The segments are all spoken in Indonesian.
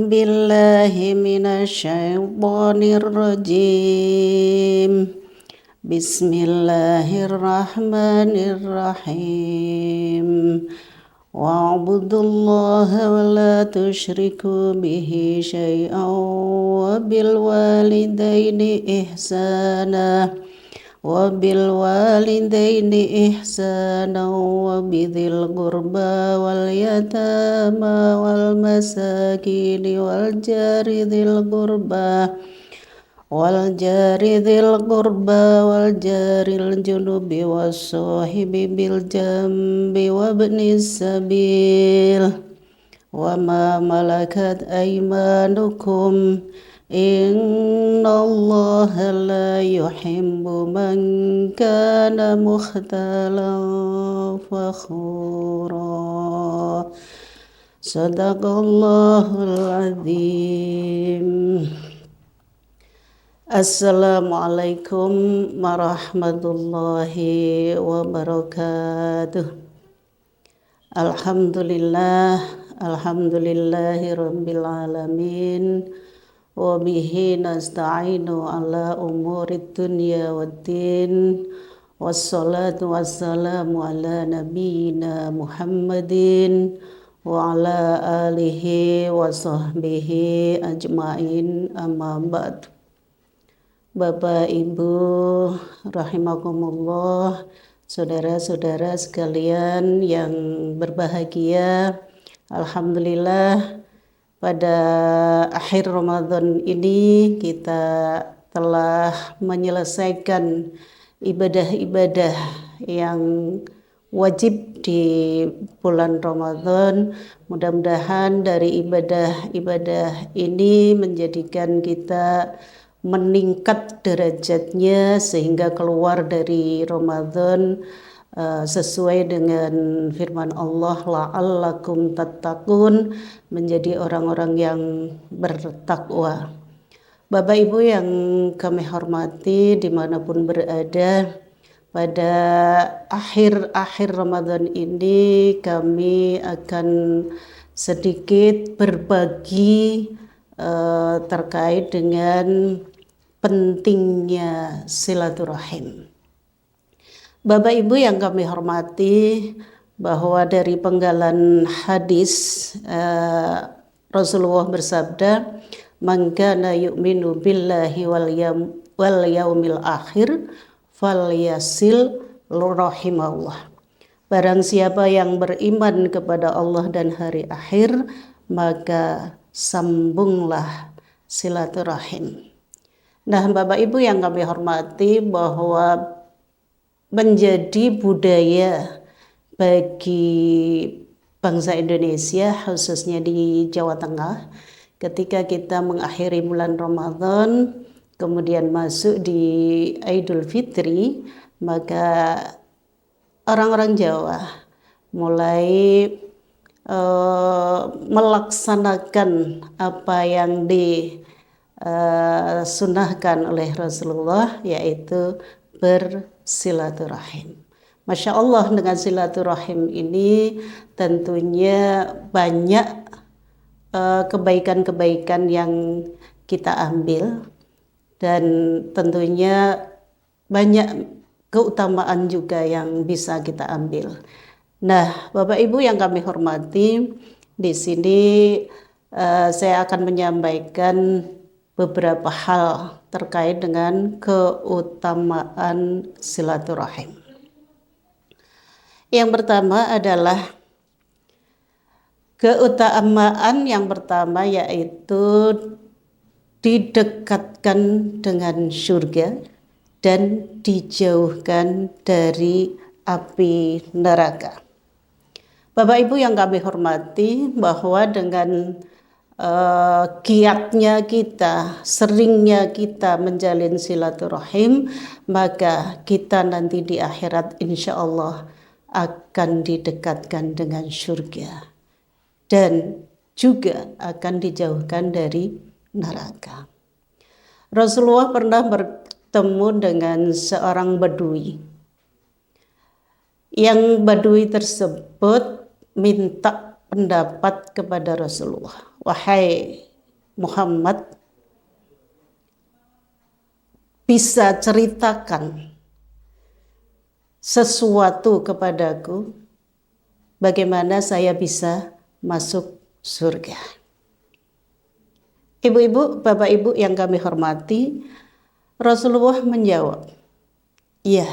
billahi minasyaitonir rajim. Bismillahirrahmanirrahim. Wa'budullaha wa la tusyriku bihi syai'an wa bil walidaini ihsana wa bidhil qurba wal yatama wal masakini wal jari dhil qurba wal jaril junubi was sahibi bil jambi wa ibnis sabil wa ma malakat aymanukum innallaha la yuhibbu man kana mukhtalan fakhura. Sadaqallahul azim. Assalamualaikum warahmatullahi wabarakatuh. Alhamdulillahi rabbil alamin. Wa bihi nasta'inu ala umurid dunya waddin. Wassalatu wassalamu ala nabiyyina Muhammadin wa ala alihi wa sahbihi ajma'in, amma ba'du. Bapak Ibu rahimakumullah, saudara-saudara sekalian yang berbahagia, alhamdulillah pada akhir Ramadan ini kita telah menyelesaikan ibadah-ibadah yang wajib di bulan Ramadan. Mudah-mudahan dari ibadah-ibadah ini menjadikan kita meningkat derajatnya sehingga keluar dari Ramadan sesuai dengan firman Allah, la'allakum tattaqun, menjadi orang-orang yang bertakwa. Bapak Ibu yang kami hormati dimanapun berada, pada akhir Ramadan ini kami akan sedikit berbagi terkait dengan pentingnya silaturahim. Bapak Ibu yang kami hormati, bahwa dari penggalan hadis Rasulullah bersabda, man kana yu'minu billahi wal yaumil akhir falyasil rahimahullah. Barang siapa yang beriman kepada Allah dan hari akhir, maka sambunglah silaturahim. Nah, Bapak Ibu yang kami hormati, bahwa menjadi budaya bagi bangsa Indonesia, khususnya di Jawa Tengah, ketika kita mengakhiri bulan Ramadan, kemudian masuk di Idul Fitri, maka orang-orang Jawa mulai melaksanakan apa yang disunahkan oleh Rasulullah, yaitu bersilaturahim. Masya Allah, dengan silaturahim ini tentunya banyak kebaikan-kebaikan yang kita ambil, dan tentunya banyak keutamaan juga yang bisa kita ambil. Nah, Bapak Ibu yang kami hormati, di sini saya akan menyampaikan beberapa hal terkait dengan keutamaan silaturahim. Yang pertama adalah keutamaan yang pertama, yaitu didekatkan dengan surga dan dijauhkan dari api neraka. Bapak Ibu yang kami hormati, bahwa dengan giatnya kita, seringnya kita menjalin silaturahim, maka kita nanti di akhirat insya Allah akan didekatkan dengan surga dan juga akan dijauhkan dari neraka. Rasulullah pernah bertemu dengan seorang badui. Yang badui tersebut minta pendapat kepada Rasulullah. Wahai Muhammad bisa ceritakan sesuatu kepadaku, bagaimana saya bisa masuk surga. Ibu-ibu, bapak-ibu yang kami hormati, Rasulullah menjawab, iya.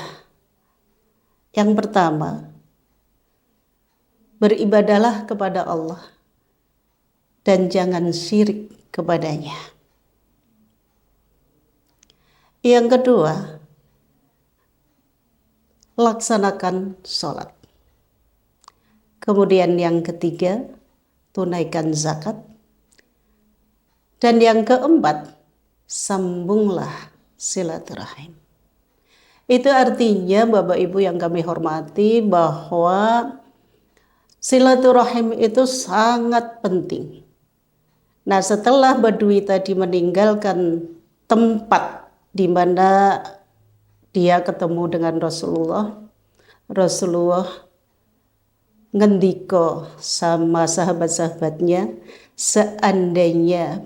Yang pertama, beribadahlah kepada Allah dan jangan syirik kepadanya. Yang kedua, laksanakan sholat. Kemudian yang ketiga, tunaikan zakat. Dan yang keempat, sambunglah silaturahim. Itu artinya Bapak Ibu yang kami hormati bahwa silaturahim itu sangat penting. Nah, setelah Badui tadi meninggalkan tempat di mana dia ketemu dengan Rasulullah ngendiko sama sahabat-sahabatnya, seandainya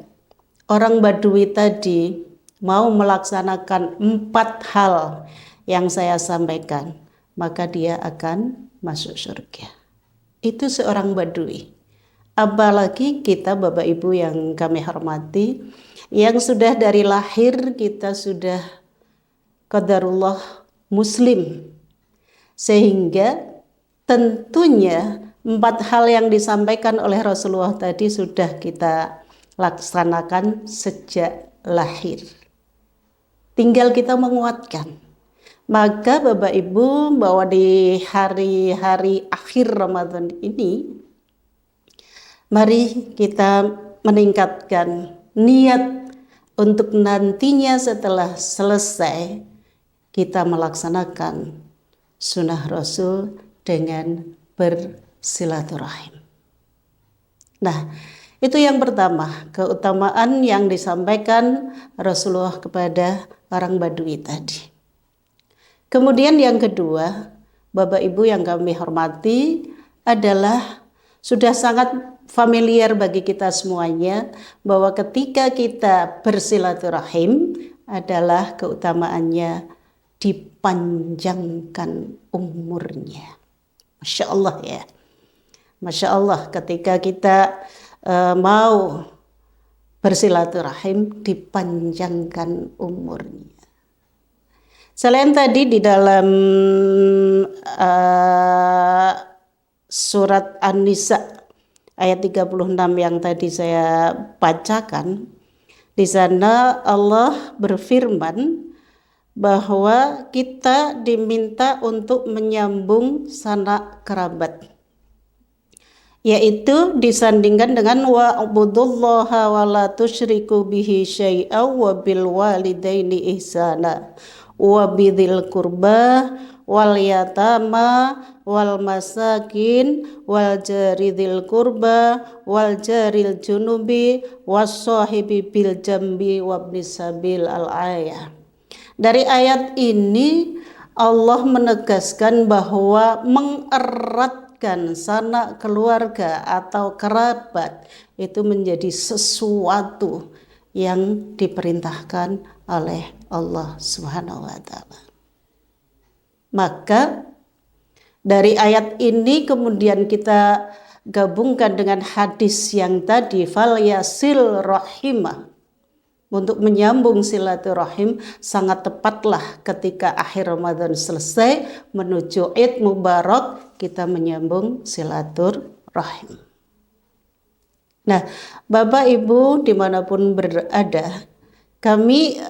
orang Badui tadi mau melaksanakan 4 hal yang saya sampaikan, maka dia akan masuk surga. Itu seorang Badui. Apalagi kita Bapak Ibu yang kami hormati, yang sudah dari lahir kita sudah qadarullah muslim. Sehingga tentunya 4 hal yang disampaikan oleh Rasulullah tadi sudah kita laksanakan sejak lahir. Tinggal kita menguatkan. Maka Bapak Ibu, bahwa di hari-hari akhir Ramadan ini, mari kita meningkatkan niat untuk nantinya setelah selesai kita melaksanakan sunnah Rasul dengan bersilaturahim. Nah, itu yang pertama, keutamaan yang disampaikan Rasulullah kepada orang Badui tadi. Kemudian yang kedua, Bapak Ibu yang kami hormati, adalah sudah sangat familiar bagi kita semuanya bahwa ketika kita bersilaturahim adalah keutamaannya dipanjangkan umurnya. Masya Allah ya. Masya Allah ketika kita mau bersilaturahim dipanjangkan umurnya. Selain tadi di dalam surat An-Nisa ayat 36 yang tadi saya bacakan, di sana Allah berfirman bahwa kita diminta untuk menyambung sanak kerabat, yaitu disandingkan dengan wa'budullaha wa la tusyriku bihi syai'aw wa bil walidaini ihsana wa bidzil qurba wal yatama wal masakin wal jaridil qurba wal jaril junubi was sahibi bil jambi wabnis sabil al-ayah. Dari ayat ini Allah menegaskan bahwa mengeratkan sanak keluarga atau kerabat itu menjadi sesuatu yang diperintahkan oleh Allah Subhanahu wa taala. Maka dari ayat ini kemudian kita gabungkan dengan hadis yang tadi, fal yasil rahimah, untuk menyambung silaturahim. Sangat tepatlah ketika akhir Ramadan selesai menuju Id Mubarak kita menyambung silaturahim. Nah, Bapak Ibu dimanapun berada, kami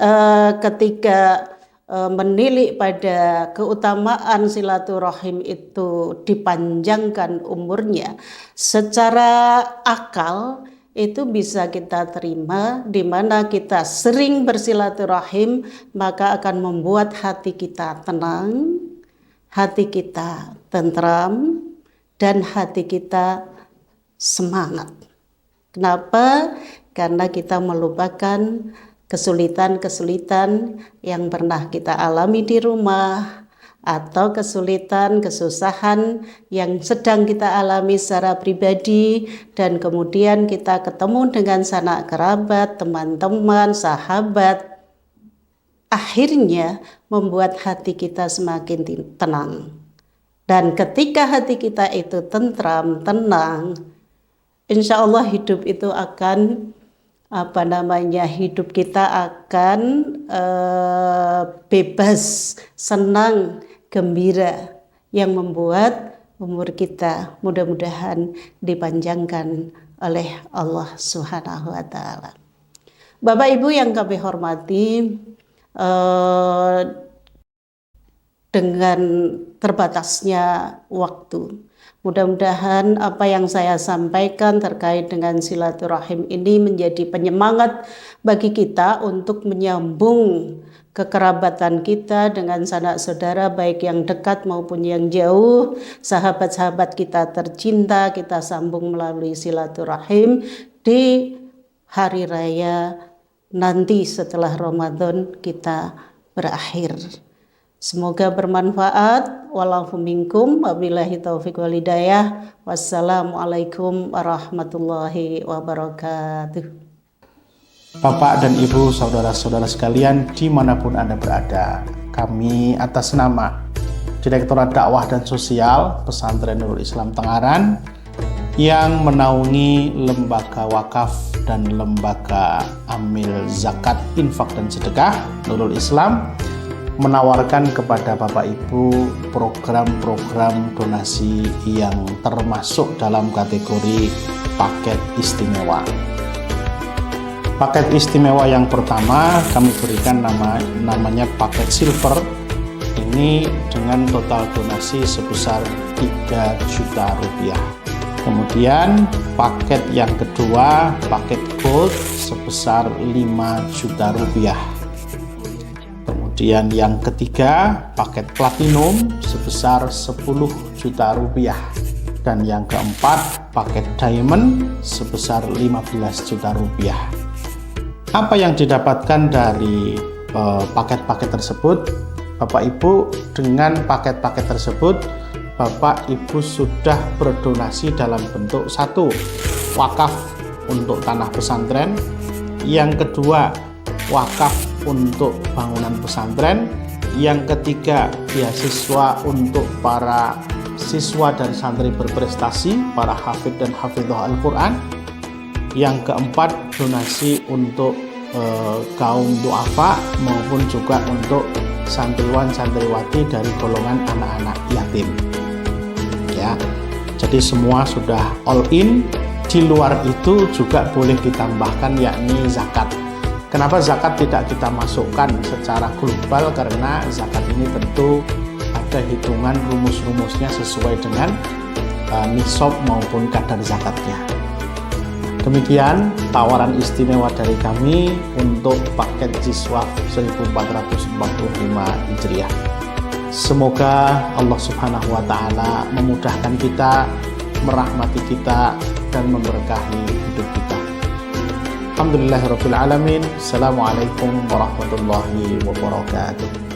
ketika menilik pada keutamaan silaturahim itu dipanjangkan umurnya, secara akal itu bisa kita terima, di mana kita sering bersilaturahim maka akan membuat hati kita tenang, hati kita tentram, dan hati kita semangat. Kenapa? Karena kita melupakan kesulitan-kesulitan yang pernah kita alami di rumah atau kesulitan, kesusahan yang sedang kita alami secara pribadi, dan kemudian kita ketemu dengan sanak kerabat, teman-teman, sahabat, akhirnya membuat hati kita semakin tenang. Dan ketika hati kita itu tentram, tenang, insya Allah hidup itu akan hidup kita akan bebas, senang, gembira, yang membuat umur kita mudah-mudahan dipanjangkan oleh Allah Subhanahu wa Ta'ala. Bapak Ibu yang kami hormati, dengan terbatasnya waktu, mudah-mudahan apa yang saya sampaikan terkait dengan silaturahim ini menjadi penyemangat bagi kita untuk menyambung kekerabatan kita dengan sanak saudara, baik yang dekat maupun yang jauh, sahabat-sahabat kita tercinta, kita sambung melalui silaturahim di hari raya nanti setelah Ramadan kita berakhir. Semoga bermanfaat. Wallahu minkum, wabillahi taufiq wal hidayah. Wassalamualaikum warahmatullahi wabarakatuh. Bapak dan Ibu, saudara-saudara sekalian dimanapun Anda berada, kami atas nama Direktorat Dakwah dan Sosial Pesantren Nurul Islam Tengaran yang menaungi lembaga wakaf dan lembaga amil zakat, infak dan sedekah Nurul Islam menawarkan kepada Bapak Ibu program-program donasi yang termasuk dalam kategori paket istimewa. Paket istimewa yang pertama kami berikan namanya paket silver. Ini dengan total donasi sebesar 3 juta rupiah. Kemudian paket yang kedua, paket gold sebesar 5 juta rupiah. Kemudian yang ketiga, paket platinum sebesar 10 juta rupiah. Dan yang keempat, paket diamond sebesar 15 juta rupiah. Apa yang didapatkan dari paket-paket tersebut? Bapak Ibu, dengan paket-paket tersebut, Bapak Ibu sudah berdonasi dalam bentuk satu, wakaf untuk tanah pesantren. Yang kedua, wakaf untuk bangunan pesantren. Yang ketiga, beasiswa untuk para siswa dan santri berprestasi, para hafid dan hafidhah Al-Quran. Yang keempat, donasi untuk kaum duafa maupun juga untuk santriwan santriwati dari golongan anak-anak yatim. Ya, jadi semua sudah all in. Di luar itu juga boleh ditambahkan yakni zakat. Kenapa zakat tidak kita masukkan secara global? Karena zakat ini tentu ada hitungan rumus-rumusnya sesuai dengan nisab maupun kadar zakatnya. Demikian tawaran istimewa dari kami untuk paket Jiswaf 1445 Hijriah. Semoga Allah Subhanahu wa Ta'ala memudahkan kita, merahmati kita, dan memberkahi hidup kita. Alhamdulillahirabbil alamin. Assalamualaikum warahmatullahi wabarakatuh.